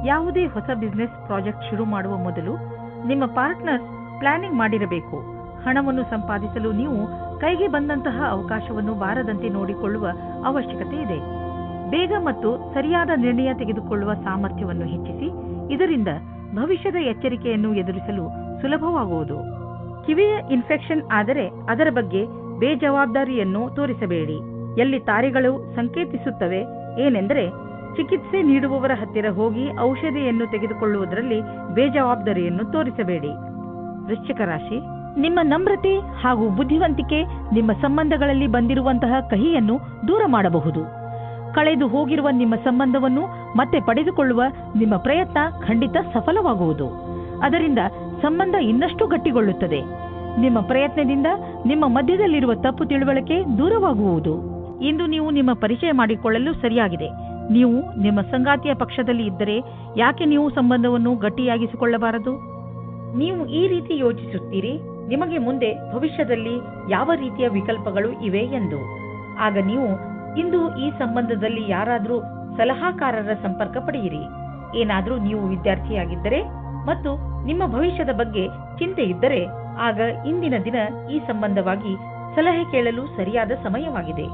ಯಾವುದೇ ಹೊಸ ಬಿಸಿನೆಸ್ ಪ್ರಾಜೆಕ್ಟ್ ಶುರು ಮಾಡುವ ಮೊದಲು ನಿಮ್ಮ ಪಾರ್ಟ್ನರ್ಸ್ ಪ್ಲಾನಿಂಗ್ ಮಾಡಿರಬೇಕು. ಹಣವನ್ನು ಸಂಪಾದಿಸಲು ನೀವು ಕೈಗೆ ಬಂದಂತಹ ಅವಕಾಶವನ್ನು ಬಾರದಂತೆ ನೋಡಿಕೊಳ್ಳುವ ಅವಶ್ಯಕತೆ ಇದೆ. ಬೇಗ ಮತ್ತು ಸರಿಯಾದ ನಿರ್ಣಯ ತೆಗೆದುಕೊಳ್ಳುವ ಸಾಮರ್ಥ್ಯವನ್ನು ಹೆಚ್ಚಿಸಿ. ಇದರಿಂದ ಭವಿಷ್ಯದ ಎಚ್ಚರಿಕೆಯನ್ನು ಎದುರಿಸಲು ಸುಲಭವಾಗುವುದು. ಕಿವಿಯ ಇನ್ಫೆಕ್ಷನ್ ಆದರೆ ಅದರ ಬಗ್ಗೆ ಬೇಜವಾಬ್ದಾರಿಯನ್ನು ತೋರಿಸಬೇಡಿ. ಎಲ್ಲಿ ತಾರೆಗಳು ಸಂಕೇತಿಸುತ್ತವೆ ಏನೆಂದರೆ, ಚಿಕಿತ್ಸೆ ನೀಡುವವರ ಹತ್ತಿರ ಹೋಗಿ ಔಷಧಿಯನ್ನು ತೆಗೆದುಕೊಳ್ಳುವುದರಲ್ಲಿ ಬೇಜವಾಬ್ದಾರಿಯನ್ನು ತೋರಿಸಬೇಡಿ. ವೃಶ್ಚಿಕ ರಾಶಿ, ನಿಮ್ಮ ನಮ್ರತೆ ಹಾಗೂ ಬುದ್ಧಿವಂತಿಕೆ ನಿಮ್ಮ ಸಂಬಂಧಗಳಲ್ಲಿ ಬಂದಿರುವಂತಹ ಕಹಿಯನ್ನು ದೂರ ಮಾಡಬಹುದು. ಕಳೆದು ಹೋಗಿರುವ ನಿಮ್ಮ ಸಂಬಂಧವನ್ನು ಮತ್ತೆ ಪಡೆದುಕೊಳ್ಳುವ ನಿಮ್ಮ ಪ್ರಯತ್ನ ಖಂಡಿತ ಸಫಲವಾಗುವುದು. ಅದರಿಂದ ಸಂಬಂಧ ಇನ್ನಷ್ಟು ಗಟ್ಟಿಗೊಳ್ಳುತ್ತದೆ. ನಿಮ್ಮ ಪ್ರಯತ್ನದಿಂದ ನಿಮ್ಮ ಮಧ್ಯದಲ್ಲಿರುವ ತಪ್ಪು ತಿಳುವಳಿಕೆ ದೂರವಾಗುವುದು. ಇಂದು ನೀವು ನಿಮ್ಮ ಪರಿಚಯ ಮಾಡಿಕೊಳ್ಳಲು ಸರಿಯಾಗಿದೆ. ನೀವು ನಿಮ್ಮ ಸಂಗಾತಿಯ ಪಕ್ಷದಲ್ಲಿ ಇದ್ದರೆ ಯಾಕೆ ನೀವು ಸಂಬಂಧವನ್ನು ಗಟ್ಟಿಯಾಗಿಸಿಕೊಳ್ಳಬಾರದು? ನೀವು ಈ ರೀತಿ ಯೋಚಿಸುತ್ತೀರಿ, ನಿಮಗೆ ಮುಂದೆ ಭವಿಷ್ಯದಲ್ಲಿ ಯಾವ ರೀತಿಯ ವಿಕಲ್ಪಗಳು ಇವೆ ಎಂದು. ಆಗ ನೀವು ಇಂದು ಈ ಸಂಬಂಧದಲ್ಲಿ ಯಾರಾದರೂ ಸಲಹಾಕಾರರ ಸಂಪರ್ಕ ಪಡೆಯಿರಿ. ಏನಾದರೂ ನೀವು ವಿದ್ಯಾರ್ಥಿಯಾಗಿದ್ದರೆ ಮತ್ತು ನಿಮ್ಮ ಭವಿಷ್ಯದ ಬಗ್ಗೆ ಚಿಂತೆ ಇದ್ದರೆ ಆಗ ಇಂದಿನ ದಿನ ಈ ಸಂಬಂಧವಾಗಿ ಸಲಹೆ ಕೇಳಲು ಸರಿಯಾದ ಸಮಯವಾಗಿದೆ.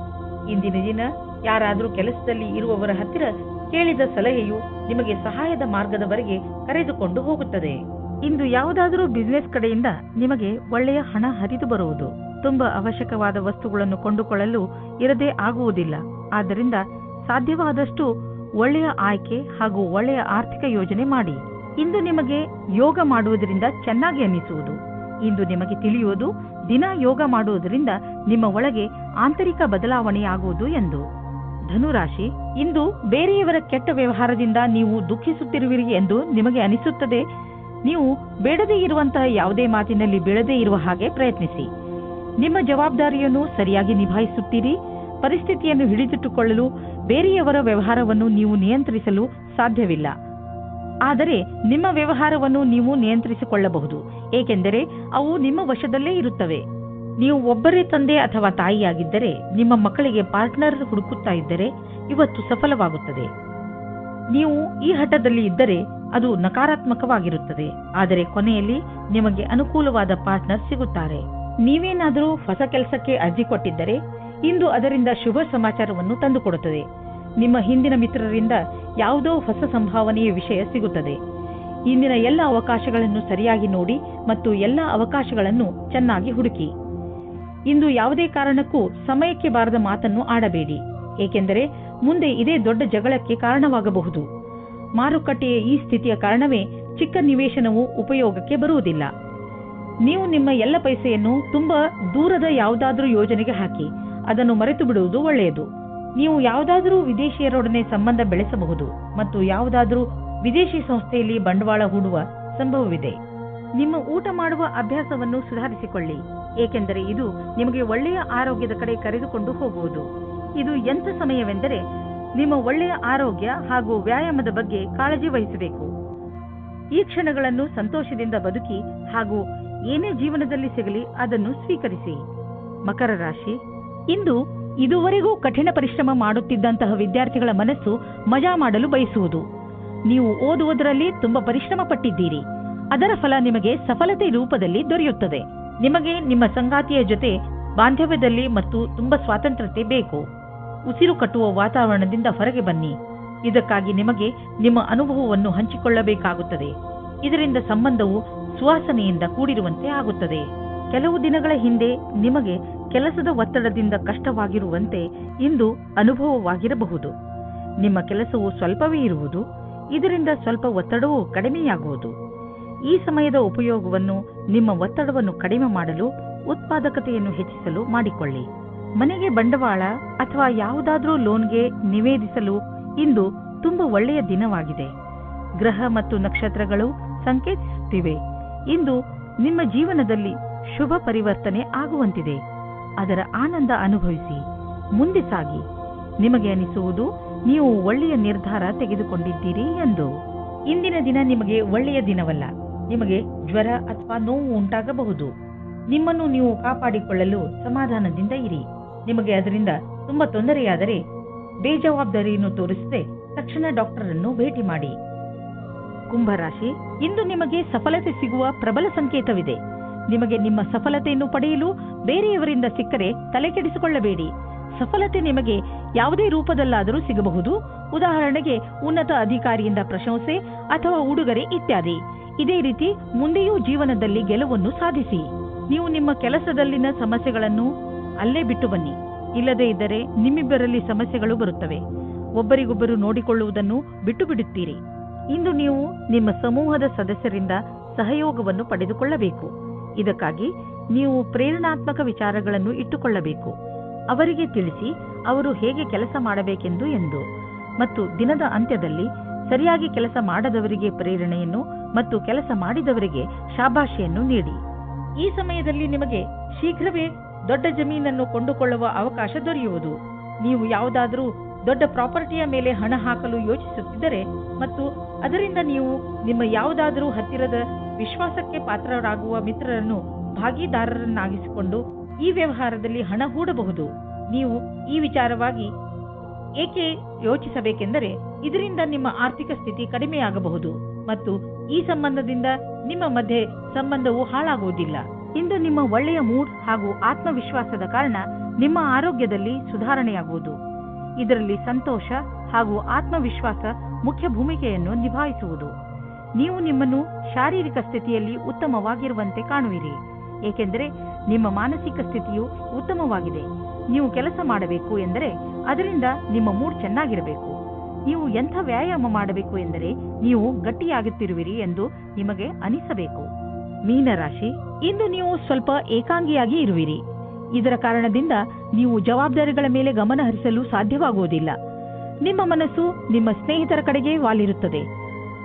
ಇಂದಿನ ದಿನ ಯಾರಾದರೂ ಕೆಲಸದಲ್ಲಿ ಇರುವವರ ಹತ್ತಿರ ಕೇಳಿದ ಸಲಹೆಯು ನಿಮಗೆ ಸಹಾಯದ ಮಾರ್ಗದವರೆಗೆ ಕರೆದುಕೊಂಡು ಹೋಗುತ್ತದೆ. ಇಂದು ಯಾವುದಾದರೂ ಬಿಸಿನೆಸ್ ಕಡೆಯಿಂದ ನಿಮಗೆ ಒಳ್ಳೆಯ ಹಣ ಹರಿದು ಬರುವುದು. ತುಂಬಾ ಅವಶ್ಯಕವಾದ ವಸ್ತುಗಳನ್ನು ಕೊಂಡುಕೊಳ್ಳಲು ಇರದೇ ಆಗುವುದಿಲ್ಲ. ಆದ್ದರಿಂದ ಸಾಧ್ಯವಾದಷ್ಟು ಒಳ್ಳೆಯ ಆಯ್ಕೆ ಹಾಗೂ ಒಳ್ಳೆಯ ಆರ್ಥಿಕ ಯೋಜನೆ ಮಾಡಿ. ಇಂದು ನಿಮಗೆ ಯೋಗ ಮಾಡುವುದರಿಂದ ಚೆನ್ನಾಗಿ ಅನ್ನಿಸುವುದು. ಇಂದು ನಿಮಗೆ ತಿಳಿಯುವುದು, ದಿನ ಯೋಗ ಮಾಡುವುದರಿಂದ ನಿಮ್ಮ ಒಳಗೆ ಆಂತರಿಕ ಬದಲಾವಣೆಯಾಗುವುದು ಎಂದು. ಧನುರಾಶಿ, ಇಂದು ಬೇರೆಯವರ ಕೆಟ್ಟ ವ್ಯವಹಾರದಿಂದ ನೀವು ದುಃಖಿಸುತ್ತಿರುವಿರಿ ಎಂದು ನಿಮಗೆ ಅನಿಸುತ್ತದೆ. ನೀವು ಬೇಡದೇ ಇರುವಂತಹ ಯಾವುದೇ ಮಾತಿನಲ್ಲಿ ಬೀಳದೇ ಇರುವ ಹಾಗೆ ಪ್ರಯತ್ನಿಸಿ. ನಿಮ್ಮ ಜವಾಬ್ದಾರಿಯನ್ನು ಸರಿಯಾಗಿ ನಿಭಾಯಿಸುತ್ತೀರಿ. ಪರಿಸ್ಥಿತಿಯನ್ನು ಹಿಡಿದಿಟ್ಟುಕೊಳ್ಳಲು ಬೇರೆಯವರ ವ್ಯವಹಾರವನ್ನು ನೀವು ನಿಯಂತ್ರಿಸಲು ಸಾಧ್ಯವಿಲ್ಲ. ಆದರೆ ನಿಮ್ಮ ವ್ಯವಹಾರವನ್ನು ನೀವು ನಿಯಂತ್ರಿಸಿಕೊಳ್ಳಬಹುದು, ಏಕೆಂದರೆ ಅವು ನಿಮ್ಮ ವಶದಲ್ಲೇ ಇರುತ್ತವೆ. ನೀವು ಒಬ್ಬರೇ ತಂದೆ ಅಥವಾ ತಾಯಿಯಾಗಿದ್ದರೆ ನಿಮ್ಮ ಮಕ್ಕಳಿಗೆ ಪಾರ್ಟ್ನರ್ ಹುಡುಕುತ್ತಾ ಇದ್ದರೆ ಇವತ್ತು ಸಫಲವಾಗುತ್ತದೆ. ನೀವು ಈ ಹಠದಲ್ಲಿ ಇದ್ದರೆ ಅದು ನಕಾರಾತ್ಮಕವಾಗಿರುತ್ತದೆ. ಆದರೆ ಕೊನೆಯಲ್ಲಿ ನಿಮಗೆ ಅನುಕೂಲವಾದ ಪಾರ್ಟ್ನರ್ ಸಿಗುತ್ತಾರೆ. ನೀವೇನಾದರೂ ಹೊಸ ಕೆಲಸಕ್ಕೆ ಅರ್ಜಿ ಕೊಟ್ಟಿದ್ದರೆ ಇಂದು ಅದರಿಂದ ಶುಭ ಸಮಾಚಾರವನ್ನು ತಂದುಕೊಡುತ್ತದೆ. ನಿಮ್ಮ ಹಿಂದಿನ ಮಿತ್ರರಿಂದ ಯಾವುದೋ ಹೊಸ ಸಂಭಾವನೆಯ ವಿಷಯ ಸಿಗುತ್ತದೆ. ಇಂದಿನ ಎಲ್ಲ ಅವಕಾಶಗಳನ್ನು ಸರಿಯಾಗಿ ನೋಡಿ ಮತ್ತು ಎಲ್ಲ ಅವಕಾಶಗಳನ್ನು ಚೆನ್ನಾಗಿ ಹುಡುಕಿ. ಇಂದು ಯಾವುದೇ ಕಾರಣಕ್ಕೂ ಸಮಯಕ್ಕೆ ಬಾರದ ಮಾತನ್ನು ಆಡಬೇಡಿ, ಏಕೆಂದರೆ ಮುಂದೆ ಇದೇ ದೊಡ್ಡ ಜಗಳಕ್ಕೆ ಕಾರಣವಾಗಬಹುದು. ಮಾರುಕಟ್ಟೆಯ ಈ ಸ್ಥಿತಿಯ ಕಾರಣವೇ ಚಿಕ್ಕ ನಿವೇಶನವು ಉಪಯೋಗಕ್ಕೆ ಬರುವುದಿಲ್ಲ. ನೀವು ನಿಮ್ಮ ಎಲ್ಲ ಪೈಸೆಯನ್ನು ತುಂಬಾ ದೂರದ ಯಾವುದಾದ್ರೂ ಯೋಜನೆಗೆ ಹಾಕಿ ಅದನ್ನು ಮರೆತು ಬಿಡುವುದು ಒಳ್ಳೆಯದು. ನೀವು ಯಾವುದಾದರೂ ವಿದೇಶಿಯರೊಡನೆ ಸಂಬಂಧ ಬೆಳೆಸಬಹುದು ಮತ್ತು ಯಾವುದಾದರೂ ವಿದೇಶಿ ಸಂಸ್ಥೆಯಲ್ಲಿ ಬಂಡವಾಳ ಹೂಡುವ ಸಂಭವವಿದೆ. ನಿಮ್ಮ ಊಟ ಮಾಡುವ ಅಭ್ಯಾಸವನ್ನು ಸುಧಾರಿಸಿಕೊಳ್ಳಿ, ಏಕೆಂದರೆ ಇದು ನಿಮಗೆ ಒಳ್ಳೆಯ ಆರೋಗ್ಯದ ಕಡೆ ಕರೆದುಕೊಂಡು ಹೋಗುವುದು. ಇದು ಎಂಥ ಸಮಯವೆಂದರೆ ನಿಮ್ಮ ಒಳ್ಳೆಯ ಆರೋಗ್ಯ ಹಾಗೂ ವ್ಯಾಯಾಮದ ಬಗ್ಗೆ ಕಾಳಜಿ ವಹಿಸಬೇಕು. ಈ ಕ್ಷಣಗಳನ್ನು ಸಂತೋಷದಿಂದ ಬದುಕಿ ಹಾಗೂ ಏನೇ ಜೀವನದಲ್ಲಿ ಸಿಗಲಿ ಅದನ್ನು ಸ್ವೀಕರಿಸಿ. ಮಕರ ರಾಶಿ, ಇಂದು ಇದುವರೆಗೂ ಕಠಿಣ ಪರಿಶ್ರಮ ಮಾಡುತ್ತಿದ್ದಂತಹ ವಿದ್ಯಾರ್ಥಿಗಳ ಮನಸ್ಸು ಮಜಾ ಮಾಡಲು ಬಯಸುವುದು. ನೀವು ಓದುವುದರಲ್ಲಿ ತುಂಬಾ ಪರಿಶ್ರಮ ಪಟ್ಟಿದ್ದೀರಿ, ಅದರ ಫಲ ನಿಮಗೆ ಸಫಲತೆ ರೂಪದಲ್ಲಿ ದೊರೆಯುತ್ತದೆ. ನಿಮಗೆ ನಿಮ್ಮ ಸಂಗಾತಿಯ ಜೊತೆ ಬಾಂಧವ್ಯದಲ್ಲಿ ಮತ್ತು ತುಂಬಾ ಸ್ವಾತಂತ್ರ್ಯತೆ ಬೇಕು. ಉಸಿರು ಕಟ್ಟುವ ವಾತಾವರಣದಿಂದ ಹೊರಗೆ ಬನ್ನಿ. ಇದಕ್ಕಾಗಿ ನಿಮಗೆ ನಿಮ್ಮ ಅನುಭವವನ್ನು ಹಂಚಿಕೊಳ್ಳಬೇಕಾಗುತ್ತದೆ. ಇದರಿಂದ ಸಂಬಂಧವು ಸುವಾಸನೆಯಿಂದ ಕೂಡಿರುವಂತೆ ಆಗುತ್ತದೆ. ಕೆಲವು ದಿನಗಳ ಹಿಂದೆ ನಿಮಗೆ ಕೆಲಸದ ಒತ್ತಡದಿಂದ ಕಷ್ಟವಾಗಿರುವಂತೆ ಇಂದು ಅನುಭವವಾಗಿರಬಹುದು. ನಿಮ್ಮ ಕೆಲಸವು ಸ್ವಲ್ಪವೇ ಇರುವುದು, ಇದರಿಂದ ಸ್ವಲ್ಪ ಒತ್ತಡವೂ ಕಡಿಮೆಯಾಗುವುದು. ಈ ಸಮಯದ ಉಪಯೋಗವನ್ನು ನಿಮ್ಮ ಒತ್ತಡವನ್ನು ಕಡಿಮೆ ಮಾಡಲು, ಉತ್ಪಾದಕತೆಯನ್ನು ಹೆಚ್ಚಿಸಲು ಮಾಡಿಕೊಳ್ಳಿ. ಮನೆಗೆ ಬಂಡವಾಳ ಅಥವಾ ಯಾವುದಾದ್ರೂ ಲೋನ್ಗೆ ನಿವೇದಿಸಲು ಇಂದು ತುಂಬಾ ಒಳ್ಳೆಯ ದಿನವಾಗಿದೆ. ಗ್ರಹ ಮತ್ತು ನಕ್ಷತ್ರಗಳು ಸಂಕೇತಿಸುತ್ತಿವೆ ಇಂದು ನಿಮ್ಮ ಜೀವನದಲ್ಲಿ ಶುಭ ಪರಿವರ್ತನೆ ಆಗುವಂತಿದೆ. ಅದರ ಆನಂದ ಅನುಭವಿಸಿ ಮುಂದೆ ಸಾಗಿ. ನಿಮಗೆ ಅನಿಸುವುದು ನೀವು ಒಳ್ಳೆಯ ನಿರ್ಧಾರ ತೆಗೆದುಕೊಂಡಿದ್ದೀರಿ ಎಂದು. ಇಂದಿನ ದಿನ ನಿಮಗೆ ಒಳ್ಳೆಯ ದಿನವಲ್ಲ. ನಿಮಗೆ ಜ್ವರ ಅಥವಾ ನೋವು ಉಂಟಾಗಬಹುದು. ನಿಮ್ಮನ್ನು ನೀವು ಕಾಪಾಡಿಕೊಳ್ಳಲು ಸಮಾಧಾನದಿಂದ ಇರಿ. ನಿಮಗೆ ಅದರಿಂದ ತುಂಬಾ ತೊಂದರೆಯಾದರೆ ಬೇಜವಾಬ್ದಾರಿಯನ್ನು ತೋರಿಸದೆ ತಕ್ಷಣ ಡಾಕ್ಟರ್ ಅನ್ನು ಭೇಟಿ ಮಾಡಿ. ಕುಂಭರಾಶಿ, ಇಂದು ನಿಮಗೆ ಸಫಲತೆ ಸಿಗುವ ಪ್ರಬಲ ಸಂಕೇತವಿದೆ. ನಿಮಗೆ ನಿಮ್ಮ ಸಫಲತೆಯನ್ನು ಪಡೆಯಲು ಬೇರೆಯವರಿಂದ ಸಿಕ್ಕರೆ ತಲೆ ಕೆಡಿಸಿಕೊಳ್ಳಬೇಡಿ. ಸಫಲತೆ ನಿಮಗೆ ಯಾವುದೇ ರೂಪದಲ್ಲಾದರೂ ಸಿಗಬಹುದು. ಉದಾಹರಣೆಗೆ ಉನ್ನತ ಅಧಿಕಾರಿಯಿಂದ ಪ್ರಶಂಸೆ ಅಥವಾ ಉಡುಗೊರೆ ಇತ್ಯಾದಿ. ಇದೇ ರೀತಿ ಮುಂದೆಯೂ ಜೀವನದಲ್ಲಿ ಗೆಲುವನ್ನು ಸಾಧಿಸಿ. ನೀವು ನಿಮ್ಮ ಕೆಲಸದಲ್ಲಿನ ಸಮಸ್ಯೆಗಳನ್ನು ಅಲ್ಲೇ ಬಿಟ್ಟು ಬನ್ನಿ. ಇಲ್ಲದೇ ಇದ್ದರೆ ನಿಮ್ಮಿಬ್ಬರಲ್ಲಿ ಸಮಸ್ಯೆಗಳು ಬರುತ್ತವೆ. ಒಬ್ಬರಿಗೊಬ್ಬರು ನೋಡಿಕೊಳ್ಳುವುದನ್ನು ಬಿಟ್ಟು ಬಿಡುತ್ತೀರಿ. ಇಂದು ನೀವು ನಿಮ್ಮ ಸಮೂಹದ ಸದಸ್ಯರಿಂದ ಸಹಯೋಗವನ್ನು ಪಡೆದುಕೊಳ್ಳಬೇಕು. ಇದಕ್ಕಾಗಿ ನೀವು ಪ್ರೇರಣಾತ್ಮಕ ವಿಚಾರಗಳನ್ನು ಇಟ್ಟುಕೊಳ್ಳಬೇಕು. ಅವರಿಗೆ ತಿಳಿಸಿ ಅವರು ಹೇಗೆ ಕೆಲಸ ಮಾಡಬೇಕೆಂದು ಎಂದು. ಮತ್ತು ದಿನದ ಅಂತ್ಯದಲ್ಲಿ ಸರಿಯಾಗಿ ಕೆಲಸ ಮಾಡದವರಿಗೆ ಪ್ರೇರಣೆಯನ್ನು ಮತ್ತು ಕೆಲಸ ಮಾಡಿದವರಿಗೆ ಶಾಬಾಷಿಯನ್ನು ನೀಡಿ. ಈ ಸಮಯದಲ್ಲಿ ನಿಮಗೆ ಶೀಘ್ರವೇ ದೊಡ್ಡ ಜಮೀನನ್ನು ಕೊಂಡುಕೊಳ್ಳುವ ಅವಕಾಶ ದೊರೆಯುವುದು. ನೀವು ಯಾವುದಾದರೂ ದೊಡ್ಡ ಪ್ರಾಪರ್ಟಿಯ ಮೇಲೆ ಹಣ ಹಾಕಲು ಯೋಚಿಸುತ್ತಿದ್ದರೆ ಮತ್ತು ಅದರಿಂದ ನೀವು ನಿಮ್ಮ ಯಾವುದಾದರೂ ಹತ್ತಿರದ ವಿಶ್ವಾಸಕ್ಕೆ ಪಾತ್ರರಾಗುವ ಮಿತ್ರರನ್ನು ಭಾಗಿದಾರರನ್ನಾಗಿಸಿಕೊಂಡು ಈ ವ್ಯವಹಾರದಲ್ಲಿ ಹಣ ಹೂಡಬಹುದು. ನೀವು ಈ ವಿಚಾರವಾಗಿ ಏಕೆ ಯೋಚಿಸಬೇಕೆಂದರೆ ಇದರಿಂದ ನಿಮ್ಮ ಆರ್ಥಿಕ ಸ್ಥಿತಿ ಕಡಿಮೆಯಾಗಬಹುದು ಮತ್ತು ಈ ಸಂಬಂಧದಿಂದ ನಿಮ್ಮ ಮಧ್ಯೆ ಸಂಬಂಧವು ಹಾಳಾಗುವುದಿಲ್ಲ. ಇಂದು ನಿಮ್ಮ ಒಳ್ಳೆಯ ಮೂಡ್ ಹಾಗೂ ಆತ್ಮವಿಶ್ವಾಸದ ಕಾರಣ ನಿಮ್ಮ ಆರೋಗ್ಯದಲ್ಲಿ ಸುಧಾರಣೆಯಾಗುವುದು. ಇದರಲ್ಲಿ ಸಂತೋಷ ಹಾಗೂ ಆತ್ಮವಿಶ್ವಾಸ ಮುಖ್ಯ ಭೂಮಿಕೆಯನ್ನು ನಿಭಾಯಿಸುವುದು. ನೀವು ನಿಮ್ಮನ್ನು ಶಾರೀರಿಕ ಸ್ಥಿತಿಯಲ್ಲಿ ಉತ್ತಮವಾಗಿರುವಂತೆ ಕಾಣುವಿರಿ, ಏಕೆಂದರೆ ನಿಮ್ಮ ಮಾನಸಿಕ ಸ್ಥಿತಿಯು ಉತ್ತಮವಾಗಿದೆ. ನೀವು ಕೆಲಸ ಮಾಡಬೇಕು ಎಂದರೆ ಅದರಿಂದ ನಿಮ್ಮ ಮೂಡ್ ಚೆನ್ನಾಗಿರಬೇಕು. ನೀವು ಎಂಥ ವ್ಯಾಯಾಮ ಮಾಡಬೇಕು ಎಂದರೆ ನೀವು ಗಟ್ಟಿಯಾಗುತ್ತಿರುವಿರಿ ಎಂದು ನಿಮಗೆ ಅನಿಸಬೇಕು. ಮೀನರಾಶಿ, ಇಂದು ನೀವು ಸ್ವಲ್ಪ ಏಕಾಂಗಿಯಾಗಿ ಇರುವಿರಿ. ಇದರ ಕಾರಣದಿಂದ ನೀವು ಜವಾಬ್ದಾರಿಗಳ ಮೇಲೆ ಗಮನ ಹರಿಸಲು ಸಾಧ್ಯವಾಗುವುದಿಲ್ಲ. ನಿಮ್ಮ ಮನಸ್ಸು ನಿಮ್ಮ ಸ್ನೇಹಿತರ ಕಡೆಗೆ ವಾಲಿರುತ್ತದೆ.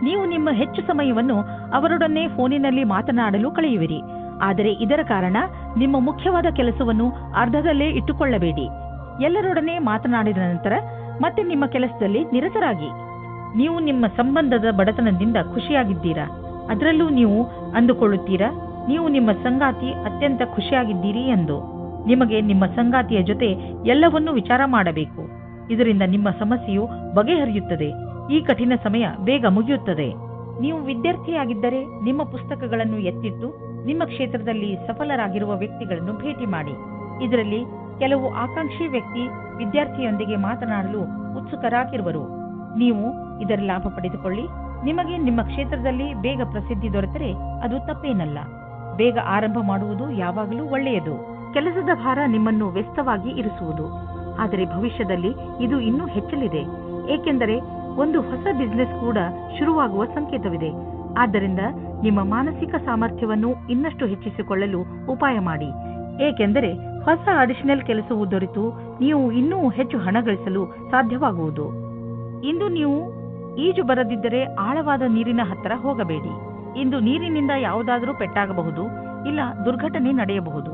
ನೀವು ನಿಮ್ಮ ಹೆಚ್ಚು ಸಮಯವನ್ನು ಅವರೊಡನೆ ಫೋನಿನಲ್ಲಿ ಮಾತನಾಡಲು ಕಳೆಯುವಿರಿ. ಆದರೆ ಇದರ ಕಾರಣ ನಿಮ್ಮ ಮುಖ್ಯವಾದ ಕೆಲಸವನ್ನು ಅರ್ಧದಲ್ಲೇ ಇಟ್ಟುಕೊಳ್ಳಬೇಡಿ. ಎಲ್ಲರೊಡನೆ ಮಾತನಾಡಿದ ನಂತರ ಮತ್ತೆ ನಿಮ್ಮ ಕೆಲಸದಲ್ಲಿ ನಿರತರಾಗಿ. ನೀವು ನಿಮ್ಮ ಸಂಬಂಧದ ಬಡತನದಿಂದ ಖುಷಿಯಾಗಿದ್ದೀರಾ? ಅದರಲ್ಲೂ ನೀವು ಅಂದುಕೊಳ್ಳುತ್ತೀರಾ ನೀವು ನಿಮ್ಮ ಸಂಗಾತಿ ಅತ್ಯಂತ ಖುಷಿಯಾಗಿದ್ದೀರಿ ಎಂದು. ನಿಮಗೆ ನಿಮ್ಮ ಸಂಗಾತಿಯ ಜೊತೆ ಎಲ್ಲವನ್ನೂ ವಿಚಾರ ಮಾಡಬೇಕು. ಇದರಿಂದ ನಿಮ್ಮ ಸಮಸ್ಯೆಯು ಬಗೆಹರಿಯುತ್ತದೆ. ಈ ಕಠಿಣ ಸಮಯ ಬೇಗ ಮುಗಿಯುತ್ತದೆ. ನೀವು ವಿದ್ಯಾರ್ಥಿಯಾಗಿದ್ದರೆ ನಿಮ್ಮ ಪುಸ್ತಕಗಳನ್ನು ಎತ್ತಿಟ್ಟು ನಿಮ್ಮ ಕ್ಷೇತ್ರದಲ್ಲಿ ಸಫಲರಾಗಿರುವ ವ್ಯಕ್ತಿಗಳನ್ನು ಭೇಟಿ ಮಾಡಿ. ಇದರಲ್ಲಿ ಕೆಲವು ಆಕಾಂಕ್ಷಿ ವ್ಯಕ್ತಿ ವಿದ್ಯಾರ್ಥಿಯೊಂದಿಗೆ ಮಾತನಾಡಲು ಉತ್ಸುಕರಾಗಿರುವರು. ನೀವು ಇದರ ಲಾಭ ಪಡೆದುಕೊಳ್ಳಿ. ನಿಮಗೆ ನಿಮ್ಮ ಕ್ಷೇತ್ರದಲ್ಲಿ ಬೇಗ ಪ್ರಸಿದ್ಧಿ ದೊರೆತರೆ ಅದು ತಪ್ಪೇನಲ್ಲ. ಬೇಗ ಆರಂಭ ಮಾಡುವುದು ಯಾವಾಗಲೂ ಒಳ್ಳೆಯದು. ಕೆಲಸದ ಭಾರ ನಿಮ್ಮನ್ನು ವ್ಯಸ್ತವಾಗಿ ಇರಿಸುವುದು. ಆದರೆ ಭವಿಷ್ಯದಲ್ಲಿ ಇದು ಇನ್ನೂ ಹೆಚ್ಚಲಿದೆ, ಏಕೆಂದರೆ ಒಂದು ಹೊಸ ಬಿಸಿನೆಸ್ ಕೂಡ ಶುರುವಾಗುವ ಸಂಕೇತವಿದೆ. ಆದ್ದರಿಂದ ನಿಮ್ಮ ಮಾನಸಿಕ ಸಾಮರ್ಥ್ಯವನ್ನು ಇನ್ನಷ್ಟು ಹೆಚ್ಚಿಸಿಕೊಳ್ಳಲು ಉಪಾಯ ಮಾಡಿ, ಏಕೆಂದರೆ ಹೊಸ ಅಡಿಷನಲ್ ಕೆಲಸವು ದೊರೆತು ನೀವು ಇನ್ನೂ ಹೆಚ್ಚು ಹಣ ಗಳಿಸಲು ಸಾಧ್ಯವಾಗುವುದು. ಇಂದು ನೀವು ಈಜು ಬರದಿದ್ದರೆ ಆಳವಾದ ನೀರಿನ ಹತ್ತಿರ ಹೋಗಬೇಡಿ. ಇಂದು ನೀರಿನಿಂದ ಯಾವುದಾದರೂ ಪೆಟ್ಟಾಗಬಹುದು, ಇಲ್ಲ ದುರ್ಘಟನೆ ನಡೆಯಬಹುದು.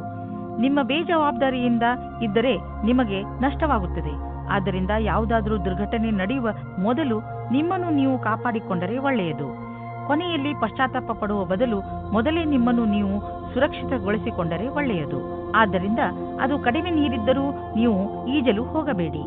ನಿಮ್ಮ ಬೇಜವಾಬ್ದಾರಿಯಿಂದ ಇದ್ದರೆ ನಿಮಗೆ ನಷ್ಟವಾಗುತ್ತದೆ. ಆದ್ದರಿಂದ ಯಾವುದಾದರೂ ದುರ್ಘಟನೆ ನಡೆಯುವ ಮೊದಲು ನಿಮ್ಮನ್ನು ನೀವು ಕಾಪಾಡಿಕೊಂಡರೆ ಒಳ್ಳೆಯದು. ಕೊನೆಯಲ್ಲಿ ಪಶ್ಚಾತ್ತಾಪ ಪಡುವ ಬದಲು ಮೊದಲೇ ನಿಮ್ಮನ್ನು ನೀವು ಸುರಕ್ಷಿತಗೊಳಿಸಿಕೊಂಡರೆ ಒಳ್ಳೆಯದು. ಆದ್ದರಿಂದ ಅದು ಕಡಿಮೆ ನೀರಿದ್ದರೂ ನೀವು ಈಜಲು ಹೋಗಬೇಡಿ.